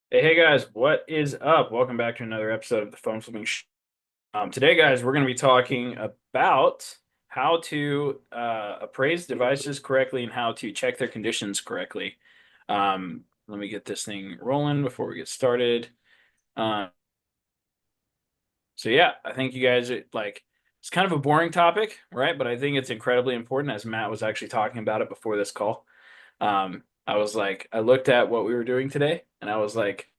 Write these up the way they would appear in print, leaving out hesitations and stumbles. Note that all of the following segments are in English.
Hey guys, what is up? Welcome back to another episode of the Phone Flipping Show. Today, guys, we're going to be talking about how to appraise devices correctly and how to check their conditions correctly. Let me get this thing rolling before we get started. Uh, so yeah, I think you guys it's kind of a boring topic, right? But I think it's incredibly important, as Matt was actually talking about it before this call. I looked at what we were doing today, and I was like,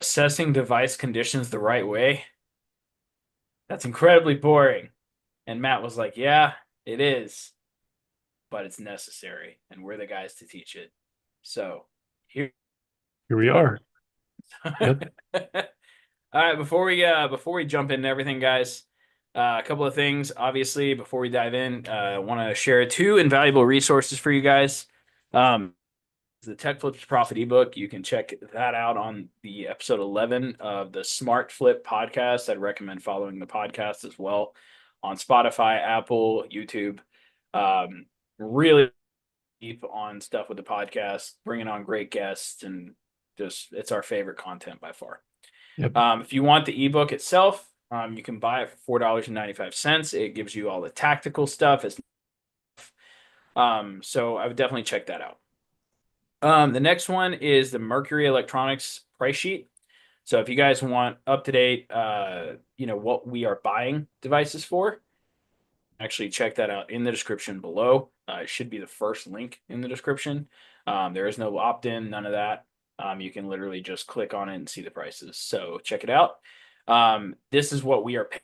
assessing device conditions the right way. That's incredibly boring. And Matt was like, yeah, it is, but it's necessary. And we're the guys to teach it. So here Here we we are. are. Yep. All right, before we jump into everything, guys, a couple of things. Obviously, before we dive in, I want to share two invaluable resources for you guys. Um, the Tech Flips Profit ebook. You can check that out on the episode 11 of the Smart Flip podcast. I'd recommend following the podcast as well on Spotify, Apple, YouTube. Really deep on stuff with the podcast, bringing on great guests, and just it's our favorite content by far. Yep. If you want the ebook itself, you can buy it for $4.95. It gives you all the tactical stuff. So I would definitely check that out. The next one is the Mercury Electronics price sheet. So if you guys want up to date, what we are buying devices for, actually check that out in the description below. It should be the first link in the description. There is no opt in, none of that. You can literally just click on it and see the prices. So check it out. This is what we are paying.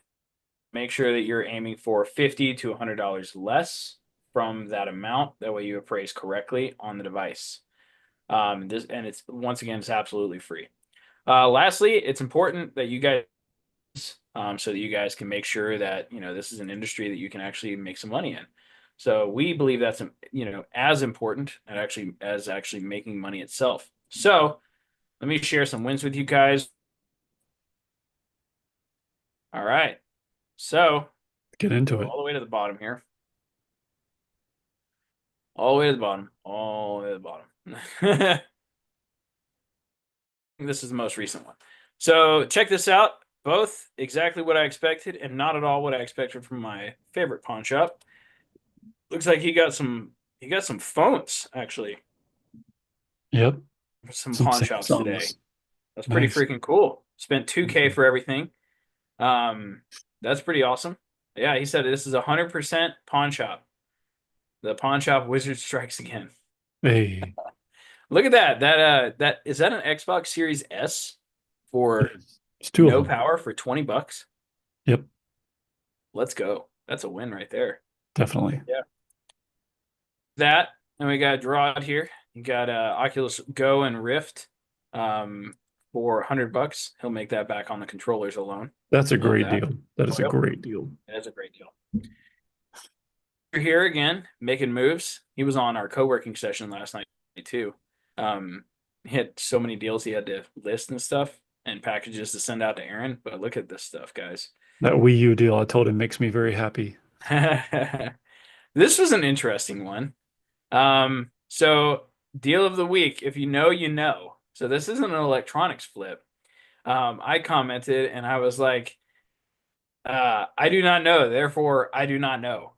Make sure that you're aiming for $50 to $100 less from that amount. That way you appraise correctly on the device. It's once again, it's absolutely free. Lastly, it's important that you guys, so that you guys can make sure that this is an industry that you can actually make some money in. So we believe that's as important and actually making money itself. So let me share some wins with you guys. All right, so Get go into it. all the way to the bottom here, all the way to the bottom, all the way to the bottom. This is the most recent one. So check this out. Both exactly what I expected and not at all what I expected from my favorite pawn shop. Looks like he got some phones actually. Yep. Some Some pawn shops today. Samsungs. That's pretty Nice. freaking cool. Spent 2K Mhm. for everything. Um, that's pretty awesome. Yeah, he said this is 100% pawn shop. The pawn shop wizard strikes again. Hey, Look at that. That is that an Xbox Series S for it's two of no them. power for $20? Yep. Let's go. That's a win right there. Definitely. Yeah. That, and we got Gerard here. You got Oculus Go and Rift for $100. He'll make that back on the controllers alone. That's a Love great that. deal. That Oh, is a yep. great deal. That's a great deal. You're here again, making moves. He was on our co-working session last night too. He had so many deals he had to list and stuff and packages to send out to Aaron. But look at this stuff, guys. That Wii U deal I told him makes me very happy. This was an interesting one. So deal of the week, if you know, you know. So this isn't an electronics flip. I commented and I was like, I do not know, therefore I do not know.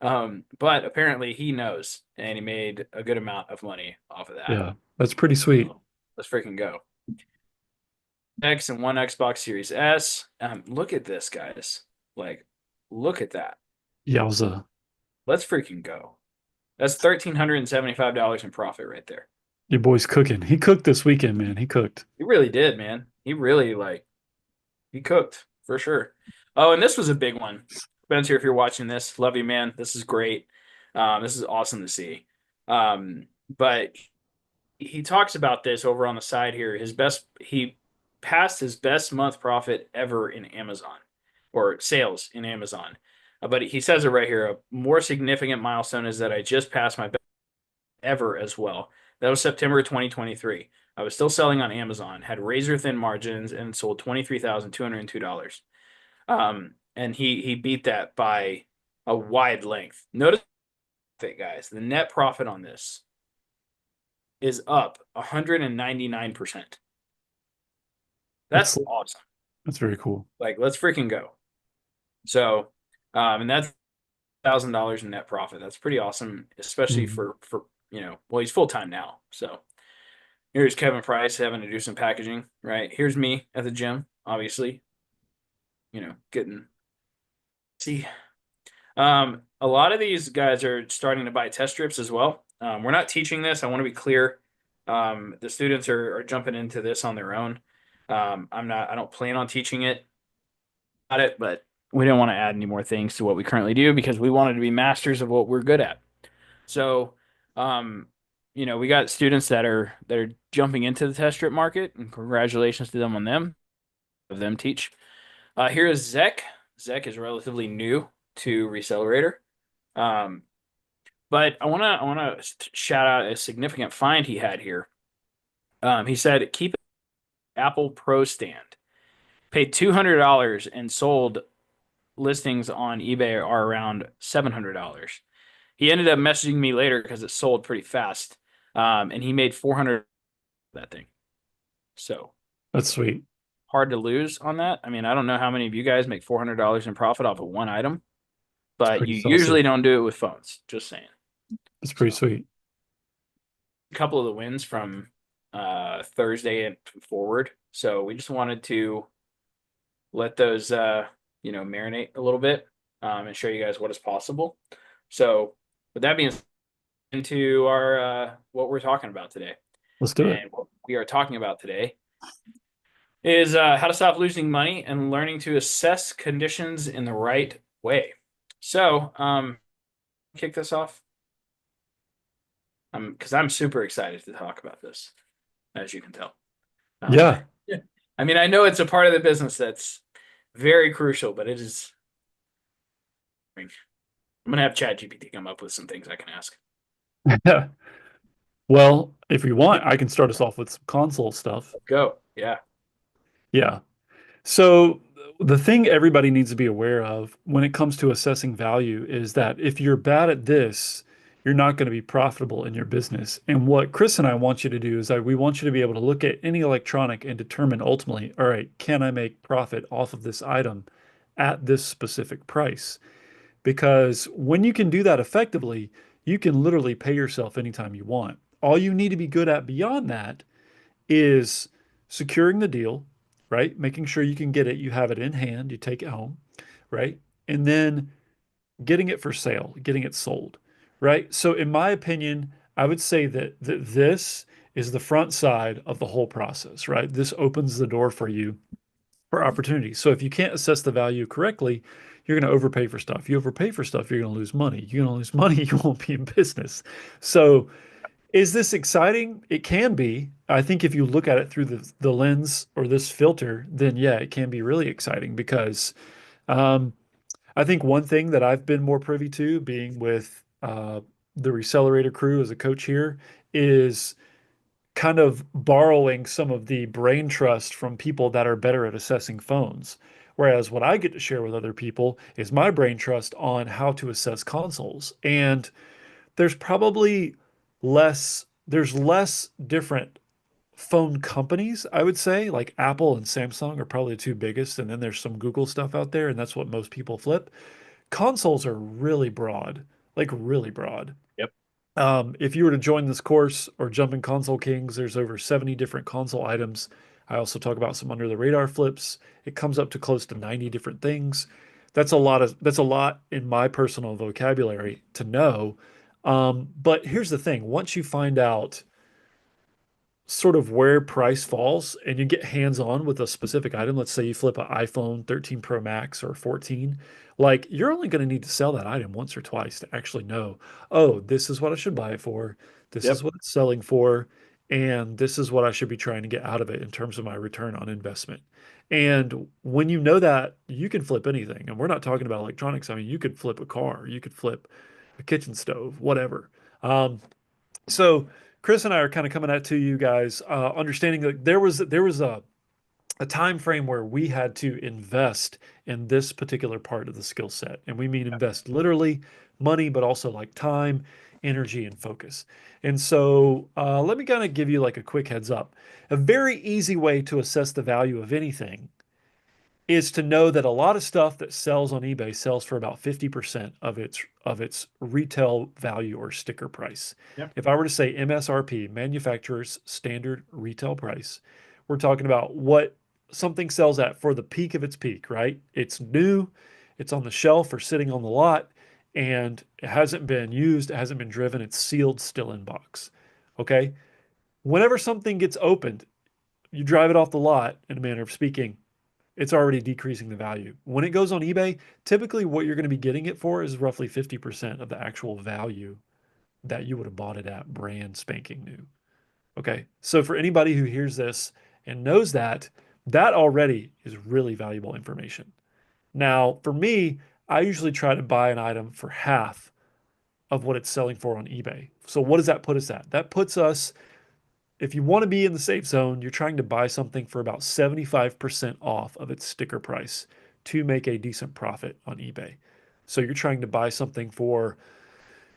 But apparently he knows and he made a good amount of money off of that. Yeah, that's pretty sweet. So let's freaking go. X and one Xbox Series S. Look at this, guys. Like, look at that. Yowza. Let's freaking go. That's $1,375 in profit right there. Your boy's cooking. He cooked this weekend, man. He cooked. He really did, man. He really he cooked for sure. Oh, and this was a big one. Spencer, if you're watching this, love you, man. This is great. This is awesome to see. But he talks about this over on the side here. He passed his best month profit ever in Amazon or sales in Amazon. But he says it right here. A more significant milestone is that I just passed my best ever as well. That was September 2023. I was still selling on Amazon, had razor thin margins, and sold $23,202. And he beat that by a wide length. Notice it, guys. The net profit on this is up 199%. That's That's awesome. that's very cool. Like, let's freaking go. So, and that's $1,000 in net profit. That's pretty awesome, especially Mhm. for well, he's full time now. So here's Kevin Price having to do some packaging, right? Here's me at the gym, obviously, getting see. A lot of these guys are starting to buy test strips as well. We're not teaching this. I want to be clear. The students are jumping into this on their own. I'm not. I don't plan on teaching it, but we didn't want to add any more things to what we currently do because we wanted to be masters of what we're good at. So, um, we got students that are jumping into the test strip market, and congratulations to them on them. Of them teach. Here is Zek. Zek is relatively new to Recelerator. Um, but I wanna shout out a significant find he had here. He said keep Apple Pro stand. Paid $200 and sold listings on eBay are around $700. He ended up messaging me later because it sold pretty fast. And he made 400 that thing. So That's sweet. hard to lose on that. I mean, I don't know how many of you guys make $400 in profit off of one item, It's but pretty you saucy. usually don't do it with phones. Just saying. It's pretty So sweet. a couple of the wins from Thursday and forward. So we just wanted to let those marinate a little bit and show you guys what is possible. So with that being into our what we're talking about today. Let's do it. And what we are talking about today is how to stop losing money and learning to assess conditions in the right way. So, kick this off. Because I'm super excited to talk about this, as you can tell. Yeah. Yeah. I mean, I know it's a part of the business that's very crucial, but it is. I'm gonna have ChatGPT come up with some things I can ask. Yeah. Well, if you want, I can start us off with some console stuff. Go, yeah, Yeah. So the thing everybody needs to be aware of when it comes to assessing value is that if you're bad at this, you're not going to be profitable in your business. And what Chris and I want you to do is that we want you to be able to look at any electronic and determine ultimately, all right, can I make profit off of this item at this specific price? Because when you can do that effectively, you can literally pay yourself anytime you want. All you need to be good at beyond that is securing the deal, right? Making sure you can get it, you have it in hand, you take it home, right? And then getting it for sale, getting it sold, right? So in my opinion, I would say that this is the front side of the whole process, right? This opens the door for you for opportunities. So if you can't assess the value correctly, you're going to overpay for stuff. You overpay for stuff, you're going to lose money. You're going to lose money, you won't be in business. So is this exciting? It can be. I think if you look at it through the lens or this filter, then yeah, it can be really exciting because um, I think one thing that I've been more privy to being with the Recelerator crew as a coach here is kind of borrowing some of the brain trust from people that are better at assessing phones. Whereas what I get to share with other people is my brain trust on how to assess consoles. And there's probably there's less different phone companies, I would say, like Apple and Samsung are probably the two biggest, and then there's some Google stuff out there, and that's what most people flip. Consoles are really broad, like really broad. yep, If you were to join this course or jump in Console Kings, there's over 70 different console items. I also talk about some under the radar flips. It comes up to close to 90 different things. That's a lot in my personal vocabulary to know. But here's the thing, once you find out sort of where price falls and you get hands-on with a specific item, let's say you flip an iPhone 13 Pro Max or 14, like you're only going to need to sell that item once or twice to actually know, oh, this is what I should buy it for, this is yep, what it's selling for, and this is what I should be trying to get out of it in terms of my return on investment. And when you know that, you can flip anything. And we're not talking about electronics. I mean, you could flip a car, you could flip a kitchen stove, whatever. So Chris and I are kind of coming at to you guys, understanding that there was a a time frame where we had to invest in this particular part of the skill set. And we mean invest literally money, but also like time, energy, and focus. And so let me kind of give you like a quick heads up. A very easy way to assess the value of anything is to know that a lot of stuff that sells on eBay sells for about 50% of its retail value or sticker price. Yep. If I were to say MSRP, manufacturer's standard retail price, we're talking about what something sells at for the peak of its peak, right? It's new, it's on the shelf or sitting on the lot, and it hasn't been used, it hasn't been driven, it's sealed, still in box. Okay? Whenever something gets opened, you drive it off the lot, in a manner of speaking, it's already decreasing the value. When it goes on eBay, typically what you're going to be getting it for is roughly 50% of the actual value that you would have bought it at brand spanking new. Okay. So for anybody who hears this and knows that, that already is really valuable information. Now, for me, I usually try to buy an item for half of what it's selling for on eBay. So what does that put us at? That puts us, if you want to be in the safe zone, you're trying to buy something for about 75% off of its sticker price to make a decent profit on eBay. So you're trying to buy something for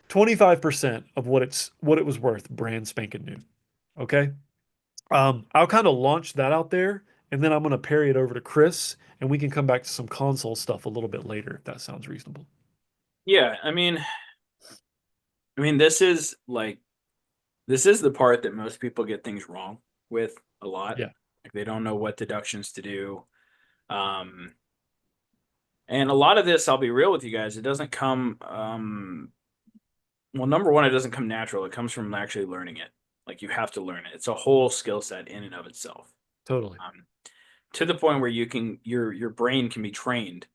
25% of what it was worth, brand spanking new. Okay. I'll kind of launch that out there and then I'm going to parry it over to Chris and we can come back to some console stuff a little bit later if that sounds reasonable. Yeah, I mean, this is the part that most people get things wrong with a lot. Yeah, Like they don't know what deductions to do. Um, and a lot of this, I'll be real with you guys, it doesn't come well, number one, it doesn't come natural. It comes from actually learning it. Like you have to learn it. It's a whole skill set in and of itself. totally. Um, to the point where your brain can be trained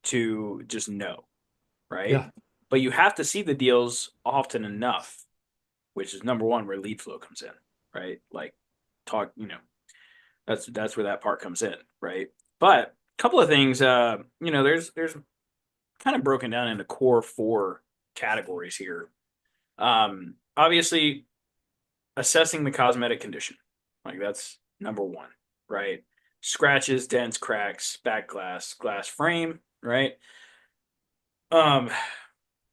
to just know, right? Yeah, But you have to see the deals often enough, which is number one where lead flow comes in, right? Like talk, that's where that part comes in, right? But a couple of things, there's kind of broken down into core four categories here. Obviously, assessing the cosmetic condition, like that's number one, right? Scratches, dents, cracks, back glass frame, right? Um,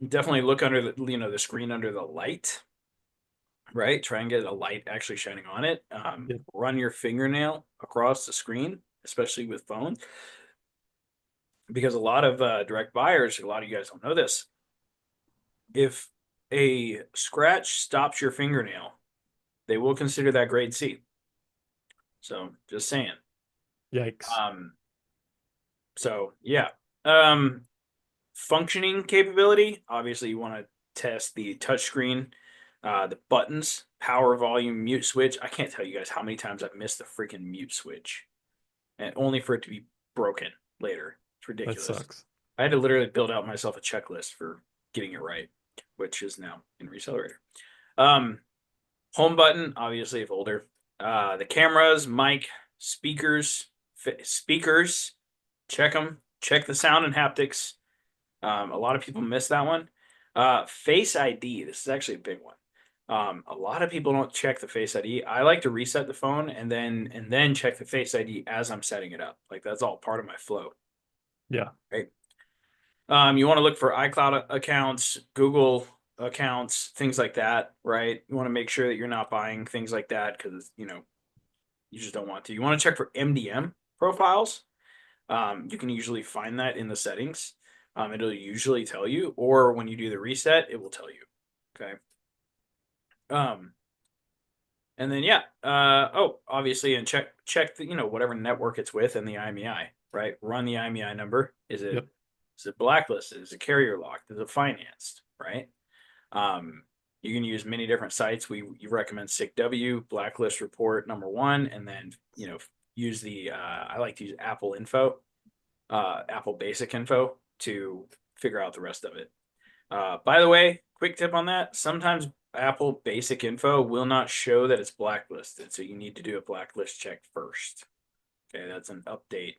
definitely look under the screen under the light, right? Try and get a light actually shining on it. yeah, Run your fingernail across the screen, especially with phones, because a lot of direct buyers, a lot of you guys don't know this. If a scratch stops your fingernail, they will consider that grade C. So just saying. yikes. Um, so yeah. Um, Functioning capability. Obviously, you want to test the touchscreen, the buttons, power, volume, mute switch. I can't tell you guys how many times I've missed the freaking mute switch, and only for it to be broken later. It's That ridiculous. sucks. I had to literally build out myself a checklist for getting it right, which is now in Recelerator. Um, Home button, obviously, if older. The cameras, mic, speakers. Check them. Check the sound and haptics. A lot of people miss that one. Face ID. This is actually a big one. A lot of people don't check the Face ID. I like to reset the phone and then check the Face ID as I'm setting it up. Like that's all part of my flow, Yeah, right? You want to look for iCloud accounts, Google accounts, things like that, right? You want to make sure that you're not buying things like that because you just don't want to. You want to check for MDM profiles. You can usually find that in the settings. It'll usually tell you, or when you do the reset, it will tell you. Okay. Um, and then yeah. Obviously, and check the whatever network it's with and the IMEI, right? Run the IMEI number. yep. Is it blacklisted? Is it carrier locked? Is it financed? Right. Um, you can use many different sites. You recommend SICW, Blacklist Report number one, and then use the I like to use Apple Info, Apple Basic Info to figure out the rest of it. By the way, quick tip on that: sometimes Apple Basic Info will not show that it's blacklisted, so you need to do a blacklist check first. Okay, that's an update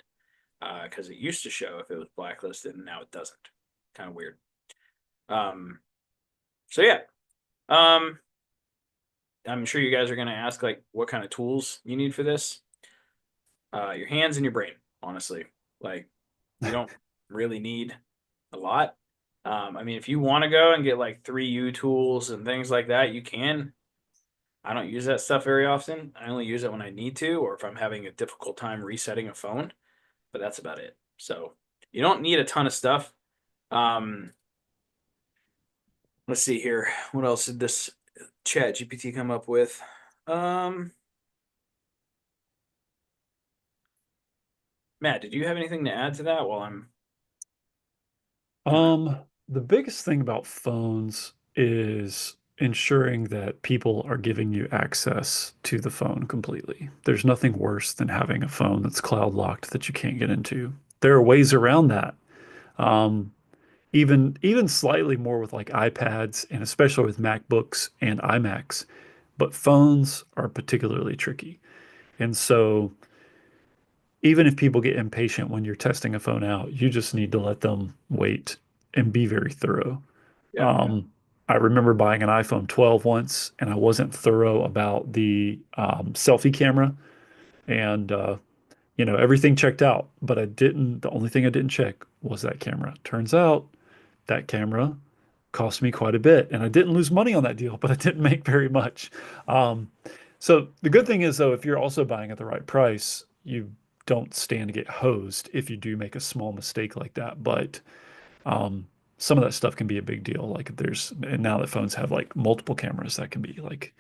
because it used to show if it was blacklisted and now it doesn't. Kind of weird. Um, so yeah, um, I'm sure you guys are going to ask like what kind of tools you need for this. your hands and your brain, honestly. Like you don't really need a lot. I mean, if you want to go and get like 3U tools and things like that, you can. I don't use that stuff very often. I only use it when I need to, or if I'm having a difficult time resetting a phone, but that's about it. So you don't need a ton of stuff. Um, let's see here. What else did this chat GPT come up with? Um, Matt, did you have anything to add to that while I'm kind of The biggest thing about phones is ensuring that people are giving you access to the phone completely. There's nothing worse than having a phone that's cloud locked that you can't get into. There are ways around that. Um, even slightly more with like iPads and especially with MacBooks and iMacs, but phones are particularly tricky. And so even if people get impatient when you're testing a phone out, you just need to let them wait and be very thorough. yeah, Um, I remember buying an iPhone 12 once, and I wasn't thorough about the selfie camera, and everything checked out, but I didn't. The only thing I didn't check was that camera. Turns out that camera cost me quite a bit, and I didn't lose money on that deal, but I didn't make very much. Um, so the good thing is, though, if you're also buying at the right price, you don't stand to get hosed if you do make a small mistake like that. But um, some of that stuff can be a big deal. Like if and now that phones have like multiple cameras, that can be like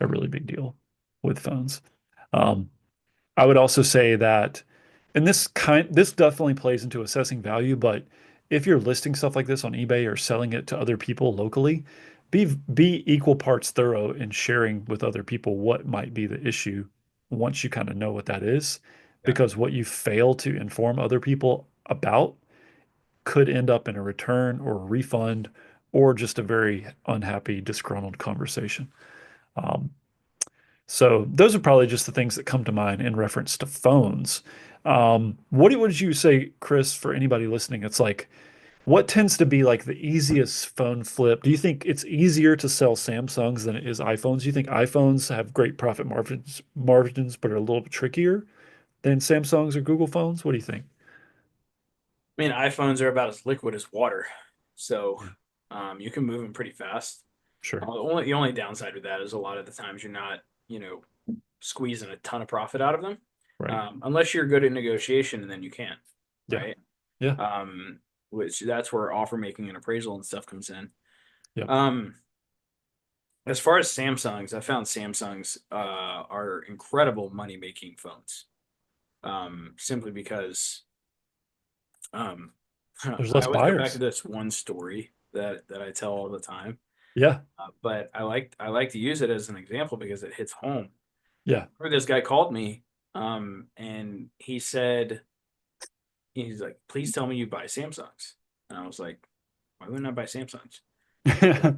a really big deal with phones. Um, I would also say that, and this definitely plays into assessing value, but if you're listing stuff like this on eBay or selling it to other people locally, be equal parts thorough in sharing with other people what might be the issue once you kind of know what that is, yeah, because what you fail to inform other people about could end up in a return or a refund or just a very unhappy, disgruntled conversation. Um, so those are probably just the things that come to mind in reference to phones. Would you say, Chris, for anybody listening? It's like, what tends to be like the easiest phone flip? Do you think it's easier to sell Samsungs than it is iPhones? Do you think iPhones have great profit margins, but are a little bit trickier than Samsungs or Google phones? What do you think? I mean, iPhones are about as liquid as water, so Yeah, you can move them pretty fast. sure. The only downside with that is a lot of the times you're not, squeezing a ton of profit out of them, Right. unless you're good at negotiation, and then you can, Yeah. right? Yeah. Um, which that's where offer making and appraisal and stuff comes in. Yeah. Um, as far as Samsungs, I found Samsungs are incredible money making phones. Simply because um, There's I less always go back to buyers. this one story that I tell all the time. Yeah. But I like to use it as an example because it hits home. Yeah. Where this guy called me, and he's like, "Please tell me you buy Samsungs." And I was like, "Why wouldn't I buy Samsungs?" He's like,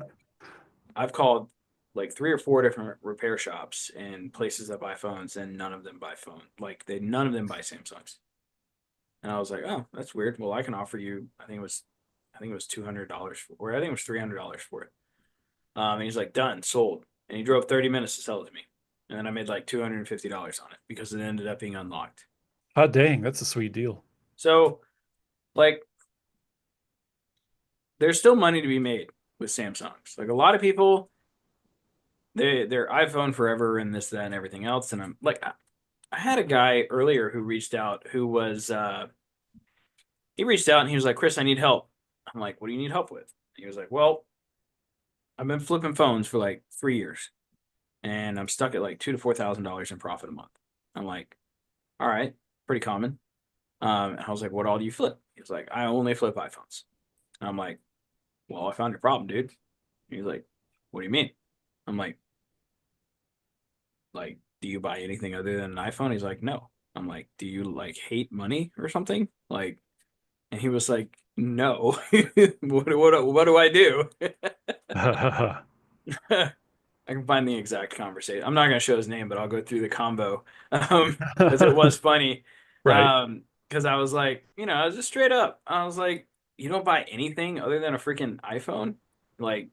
"I've called like 3 or 4 different repair shops and places that buy phones, and none of them buy phone. Like none of them buy Samsungs." And I was like, "Oh, that's weird. Well, I can offer you. I think it was $200 or I think it was $300 for it." And he's like, "Done, sold." And he drove 30 minutes to sell it to me. And then I made like $250 on it because it ended up being unlocked. Hot dang, that's a sweet deal. So, like, there's still money to be made with Samsungs. Like a lot of people, they're iPhone forever and this, that, and everything else. And I'm like, I had a guy earlier who reached out who was he reached out and he was like, "Chris, I need help." I'm like, "What do you need help with?" He was like, "Well, I've been flipping phones for like 3 years and I'm stuck at like $2,000 to $4,000 in profit a month." I'm like, "All right, pretty common." And I was like, "What all do you flip?" He was like, "I only flip iPhones." And I'm like, "Well, I found your problem, dude." He's like, "What do you mean?" I'm like, "Do you buy anything other than an iPhone?" He's like, "No." I'm like, "Do you like hate money or something?" Like, and he was like, "No." What do I do? I can find the exact conversation. I'm not gonna show his name, but I'll go through the combo. Because it was funny. Right. Because I was like, I was just straight up. I was like, "You don't buy anything other than a freaking iPhone?" Like,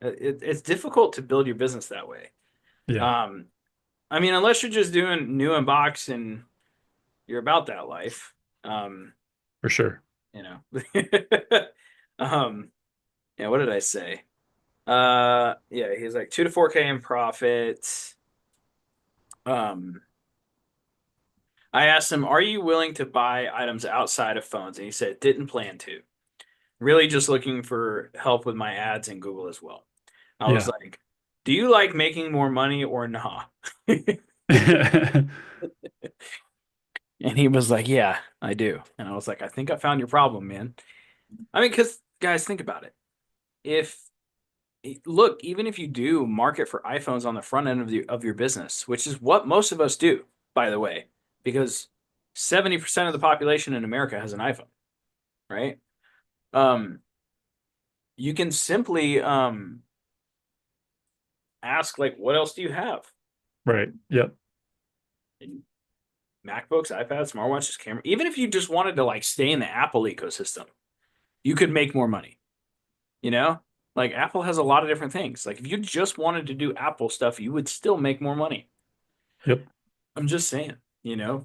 it's difficult to build your business that way. Yeah. Um, I mean, unless you're just doing new unbox and you're about that life. Um, For sure. you know. um, yeah, what did I say? Yeah, he's like 2 to 4K in profit. Um, I asked him, "Are you willing to buy items outside of phones?" And he said, "Didn't plan to. Really just looking for help with my ads in Google as well." I was Yeah. like, "Do you like making more money or not?" And he was like, "Yeah, I do." And I was like, "I think I found your problem, man." I mean, because guys, think about it. If look, even if you do market for iPhones on the front end of your business, which is what most of us do, by the way, because 70% of the population in America has an iPhone, right? Um, you can simply ask like, what else do you have? Right. Yep. MacBooks, iPads, smartwatches, camera. Even if you just wanted to like stay in the Apple ecosystem, you could make more money. You know, like Apple has a lot of different things. Like if you just wanted to do Apple stuff, you would still make more money. Yep. I'm just saying, Yeah.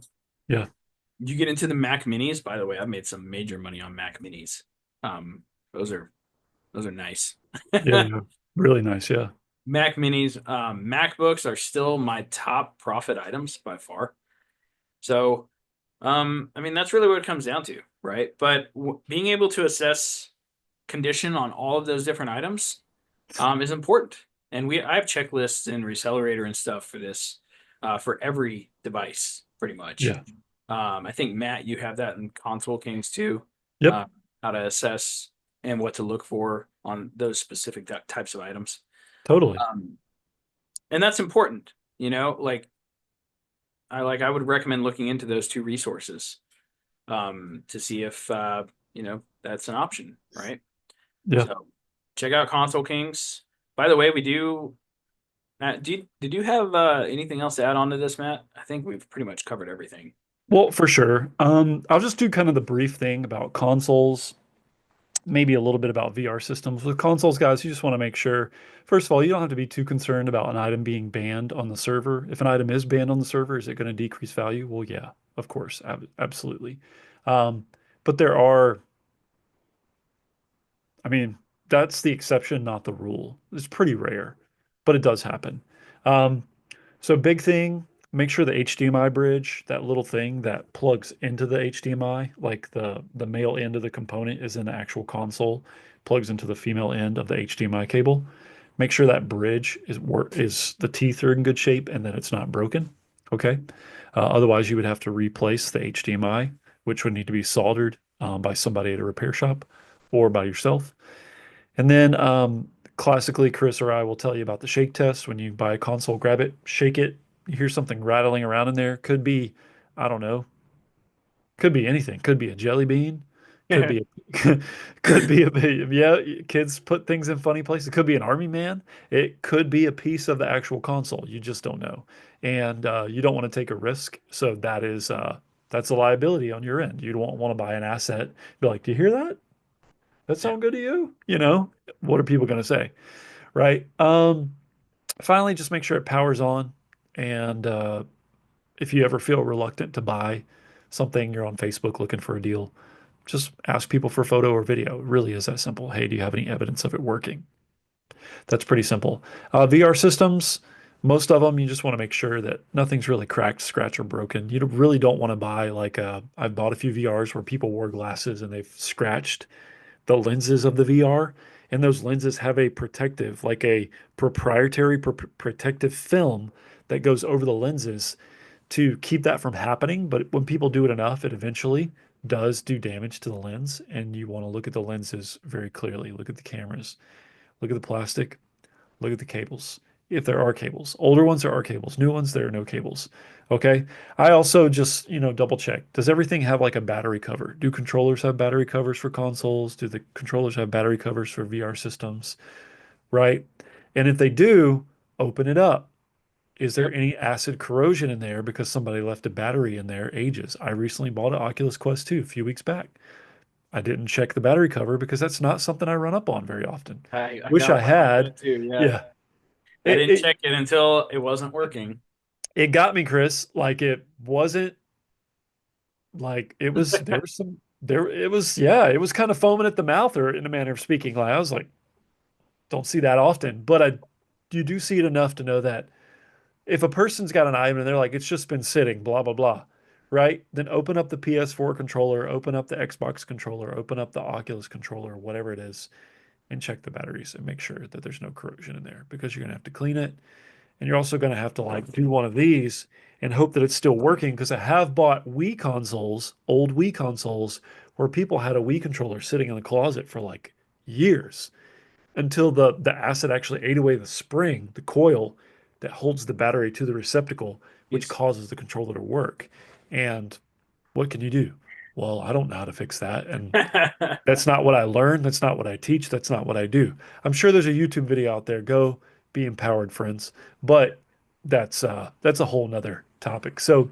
you get into the Mac Minis. By the way, I've made some major money on Mac Minis. Um, those are nice. Yeah. Yeah. Really nice. Yeah. Mac Minis, MacBooks are still my top profit items by far. So, I mean, that's really what it comes down to, right? But being able to assess condition on all of those different items is important. And I have checklists in Recelerator and stuff for this, for every device, pretty much. Yeah. I think Matt, you have that in Console Kings too, Yep. uh, how to assess and what to look for on those specific types of items. Totally. Um, and that's important, like I would recommend looking into those two resources to see if that's an option, right? Yeah. So check out Console Kings. By the way, we do. Matt, did you have anything else to add on to this, Matt? I think we've pretty much covered everything. Well, for sure. I'll just do kind of the brief thing about consoles, maybe a little bit about VR systems. With consoles, guys, you just want to make sure, first of all, you don't have to be too concerned about an item being banned on the server. If an item is banned on the server, is it going to decrease value? Well, yeah, of course, absolutely. Um, but there are, I mean, that's the exception, not the rule. It's pretty rare, but it does happen. Um, So big thing, make sure the HDMI bridge, that little thing that plugs into the HDMI, like the male end of the component is in the actual console, plugs into the female end of the HDMI cable. Make sure that bridge is the teeth are in good shape and that it's not broken. Okay. Otherwise, you would have to replace the HDMI, which would need to be soldered by somebody at a repair shop or by yourself. And then classically, Chris or I will tell you about the shake test. When you buy a console, grab it, shake it. You hear something rattling around in there. Could be, I don't know, could be anything. Could be a jelly bean. Could be, could be yeah. Kids put things in funny places. It could be an army man. It could be a piece of the actual console. You just don't know, and you don't want to take a risk. So that's a liability on your end. You don't want to buy an asset. Be like, do you hear that? That Yeah, sound good to you? What are people going to say? Right. Finally, just make sure it powers on. And if you ever feel reluctant to buy something, you're on Facebook looking for a deal, just ask people for photo or video. It really is that simple. Hey, do you have any evidence of it working? That's pretty simple. VR systems, most of them, you just want to make sure that nothing's really cracked, scratched, or broken. You really don't want to buy I've bought a few VRs where people wore glasses and they've scratched the lenses of the VR, and those lenses have a protective, like a proprietary protective film that goes over the lenses to keep that from happening. But when people do it enough, it eventually does do damage to the lens, and you want to look at the lenses very clearly. Look at the cameras, look at the plastic, look at the cables. If there are cables, older ones there are cables, new ones there are no cables. Okay. I also just, double check. Does everything have like a battery cover? Do controllers have battery covers for consoles? Do the controllers have battery covers for VR systems? Right. And if they do, open it up. Is there yep. any acid corrosion in there because somebody left a battery in there ages? I recently bought an Oculus Quest 2 a few weeks back. I didn't check the battery cover because that's not something I run up on very often. I Wish got I one like had. that too. Yeah, Yeah. I It, didn't it check it until it wasn't working. it got me, Chris. Like it wasn't. Like it was, there was some, there, it was, yeah, it was kind of foaming at the mouth, or in a manner of speaking. Like I was like, don't see that often, but you do see it enough to know that if a person's got an item and they're like, it's just been sitting, blah, blah, blah, right? Then open up the PS4 controller, open up the Xbox controller, open up the Oculus controller, whatever it is, and check the batteries and make sure that there's no corrosion in there because you're going to have to clean it. And you're also going to have to like do one of these and hope that it's still working because I have bought Wii consoles, old Wii consoles, where people had a Wii controller sitting in the closet for like years until the acid actually ate away the spring, the coil that holds the battery to the receptacle, which Jeez. causes the controller to work. And what can you do? Well, I don't know how to fix that. And that's not what I learn. That's not what I teach. That's not what I do. I'm sure there's a YouTube video out there. Go be empowered, friends. But that's a whole nother topic. So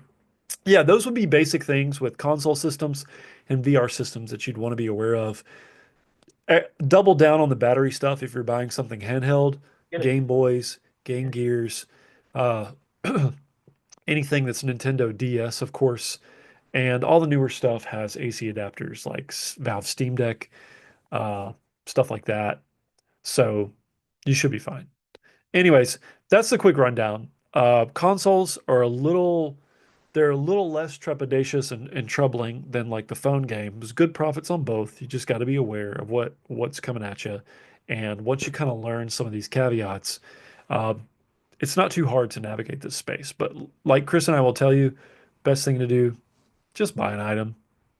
yeah, those would be basic things with console systems and VR systems that you'd want to be aware of. Double down on the battery stuff if you're buying something handheld, Get it. Game Boys, Game Gears, uh, anything that's Nintendo DS, of course, and all the newer stuff has AC adapters like Valve Steam Deck, uh, stuff like that. So you should be fine. Anyways, that's the quick rundown. Consoles are they're a little less trepidatious and troubling than like the phone game. There's good profits on both. You just got to be aware of what's coming at you. And once you kind of learn some of these caveats, uh, it's not too hard to navigate this space. But like Chris and I will tell you, best thing to do, just buy an item,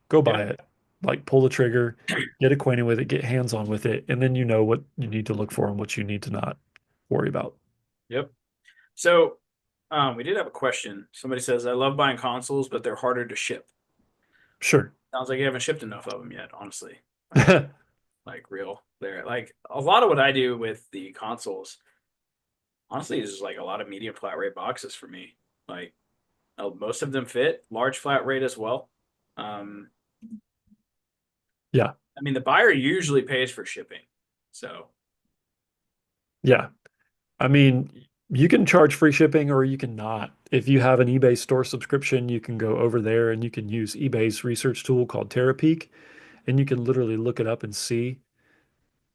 go buy Yeah. it, like pull the trigger, get acquainted with it, get hands on with it, and then you know what you need to look for and what you need to not worry about. Yep. So, we did have a question. Somebody says, I love buying consoles, but they're harder to ship. Sure. Sounds like you haven't shipped enough of them yet, honestly. Like real there. Like a lot of what I do with the consoles, honestly, is like a lot of medium flat rate boxes for me. Like most of them fit, large flat rate as well. Um, Yeah. I mean, the buyer usually pays for shipping. So, Yeah. I mean, you can charge free shipping or you can not. If you have an eBay store subscription, you can go over there and you can use eBay's research tool called Terapeak, and you can literally look it up and see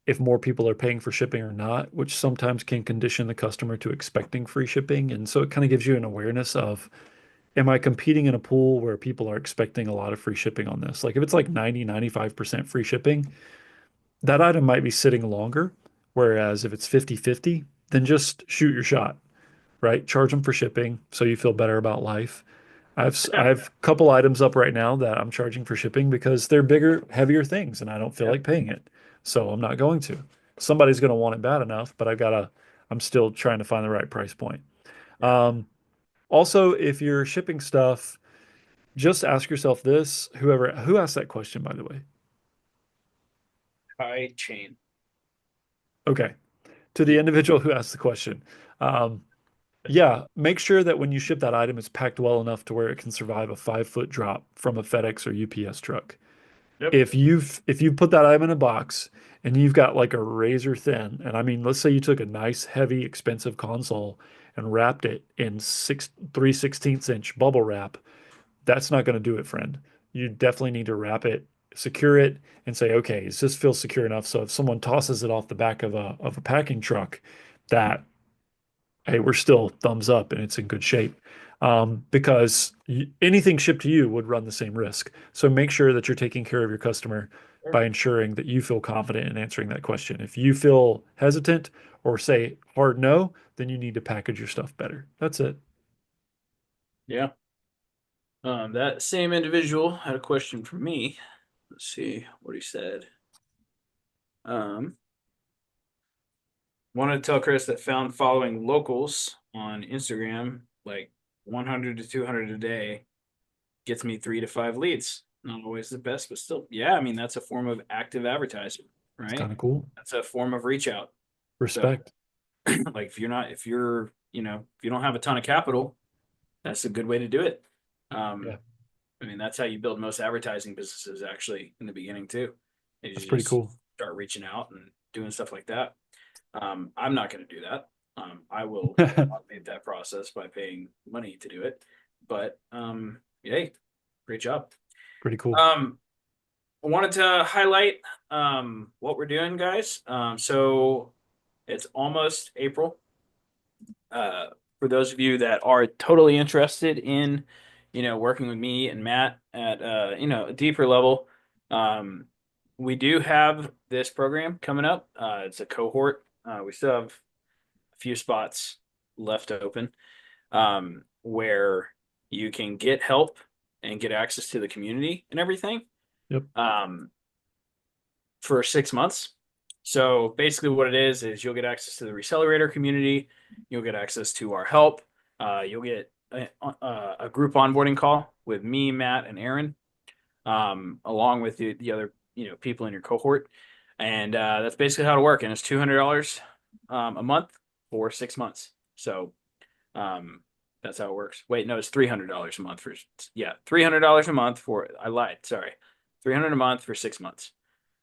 if more people are paying for shipping or not, which sometimes can condition the customer to expecting free shipping. And so it kind of gives you an awareness of, am I competing in a pool where people are expecting a lot of free shipping on this? Like if it's like 90, 95% free shipping, that item might be sitting longer. Whereas if it's 50-50, then just shoot your shot, right? Charge them for shipping so you feel better about life. I've a couple items up right now that I'm charging for shipping because they're bigger, heavier things and I don't feel yep, like paying it. So I'm not going to. Somebody's going to want it bad enough, but I'm still trying to find the right price point. yeah. Um, Also, if you're shipping stuff, just ask yourself this, who asked that question, by the way? High chain. Okay. To the individual who asked the question. Um, Yeah, make sure that when you ship that item, it's packed well enough to where it can survive a 5 foot drop from a FedEx or UPS truck. Yep. If you put that item in a box and you've got like a razor thin, and I mean, let's say you took a nice, heavy, expensive console and wrapped it in 3/16 inch bubble wrap, that's not going to do it, friend. You definitely need to wrap it, secure it, and say, okay, does this feel secure enough? So if someone tosses it off the back of a packing truck, that hey, we're still thumbs up and it's in good shape. Because anything shipped to you would run the same risk. So make sure that you're taking care of your customer Sure. by ensuring that you feel confident in answering that question. If you feel hesitant or say hard no, then you need to package your stuff better. That's it. Yeah. That same individual had a question for me. Let's see what he said. Um, Wanted to tell Chris that found following locals on Instagram like 100 to 200 a day gets me 3 to 5 leads. Not always the best, but still, yeah. I mean, that's a form of active advertising, It's right? kind of cool. That's a form of reach out. So, Respect. like, if you're, if you don't have a ton of capital, that's a good way to do it. Yeah, Um, I mean, that's how you build most advertising businesses actually in the beginning too. Is that's you pretty just cool. start reaching out and doing stuff like that. I'm not going to do that. I will automate that process by paying money to do it. But yay, great job. Pretty cool. I wanted to highlight what we're doing, guys. So it's almost April. Uh, for those of you that are totally interested in, working with me and Matt at a deeper level, um, we do have this program coming up. It's a cohort. We still have a few spots left open, where you can get help and get access to the community and everything. Yep. Um, for 6 months. So basically, what it is you'll get access to the Recelerator community. You'll get access to our help. You'll get a group onboarding call with me, Matt, and Aaron, along with the other people in your cohort. And that's basically how to work. And it's $200 a month for 6 months. So that's how it works. Wait, no, it's $300 a month for $300 a month for. I lied. Sorry, 300 a month for 6 months.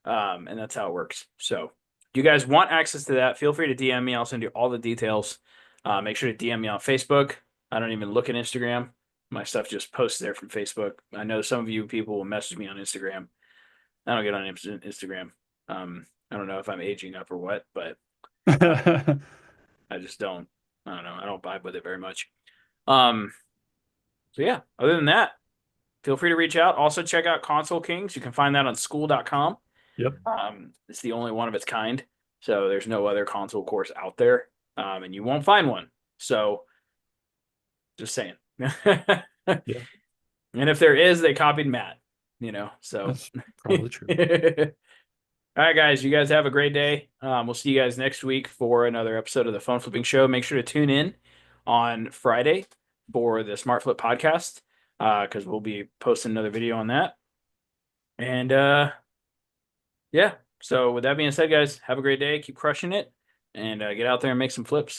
And that's how it works. So if you guys want access to that, feel free to DM me. I'll send you all the details. Make sure to DM me on Facebook. I don't even look at Instagram. My stuff just posts there from Facebook. I know some of you people will message me on Instagram. I don't get on Instagram. I don't know if I'm aging up or what, but I just don't. I don't know. I don't vibe with it very much. Um, so yeah, other than that, feel free to reach out. Also check out Console Kings. You can find that on school.com. Yep. It's the only one of its kind. So there's no other console course out there. And you won't find one. So just saying. Yeah. And if there is, they copied Matt, so. That's probably true. All right, guys, you guys have a great day. We'll see you guys next week for another episode of the Phone Flipping Show. Make sure to tune in on Friday for the Smart Flip podcast, because we'll be posting another video on that. And yeah, so with that being said, guys, have a great day. Keep crushing it and get out there and make some flips.